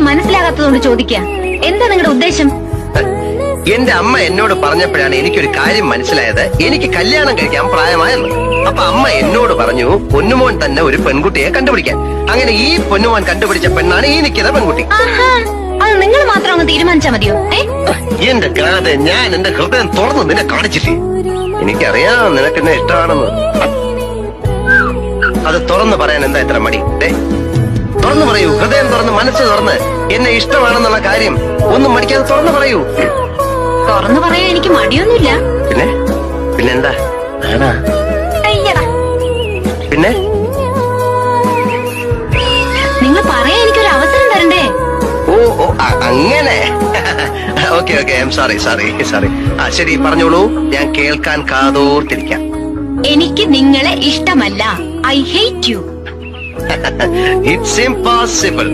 മനസ്സിലാകാത്തതുകൊണ്ട് ചോദിക്കുക. എന്താ നിങ്ങളുടെ ഉദ്ദേശം? എന്റെ അമ്മ എന്നോട് പറഞ്ഞപ്പോഴാണ് എനിക്കൊരു കാര്യം മനസ്സിലായത്. എനിക്ക് കല്യാണം കഴിക്കാൻ പ്രായമായെന്ന്. അപ്പൊ അമ്മ എന്നോട് പറഞ്ഞു പൊന്നുമോൻ തന്നെ ഒരു പെൺകുട്ടിയെ കണ്ടുപിടിക്കാൻ. അങ്ങനെ ഈ പൊന്നുമോൻ കണ്ടുപിടിച്ച പെണ്ണാണ് ഈ നിൽക്കുന്ന പെൺകുട്ടി. അത് നിങ്ങൾ മാത്രം അങ്ങ് തീരുമാനിച്ചാ മതിയോ? എന്റെ കഥ ഞാൻ എന്റെ ഹൃദയം തുറന്ന് നിന്നെ കാണിച്ചില്ലേ? എനിക്കറിയാം നിനക്ക് എന്നെ ഇഷ്ടമാണെന്ന്. അത് തുറന്നു പറയാൻ എന്താ ഇത്ര മടി? തുറന്നു പറയൂ, ഹൃദയം തുറന്ന് മനസ്സ് തുറന്ന് എന്നെ ഇഷ്ടമാണെന്നുള്ള കാര്യം ഒന്നും മടിക്കാതെ തുറന്നു പറയൂ. തുറന്നു പറയാൻ എനിക്ക് മടിയൊന്നുമില്ല. പിന്നെന്താ? പിന്നെ നിങ്ങൾ പറയാൻ എനിക്കൊരു അവസരം തരണ്ടേ? ഓ അങ്ങനെ. Okay I am sorry. ശരി, പറഞ്ഞോളൂ, ഞാൻ കേൾക്കാൻ കാതോർത്തിരിക്കാം. എനിക്ക് നിങ്ങളെ ഇഷ്ടമല്ല. I hate you. It's impossible.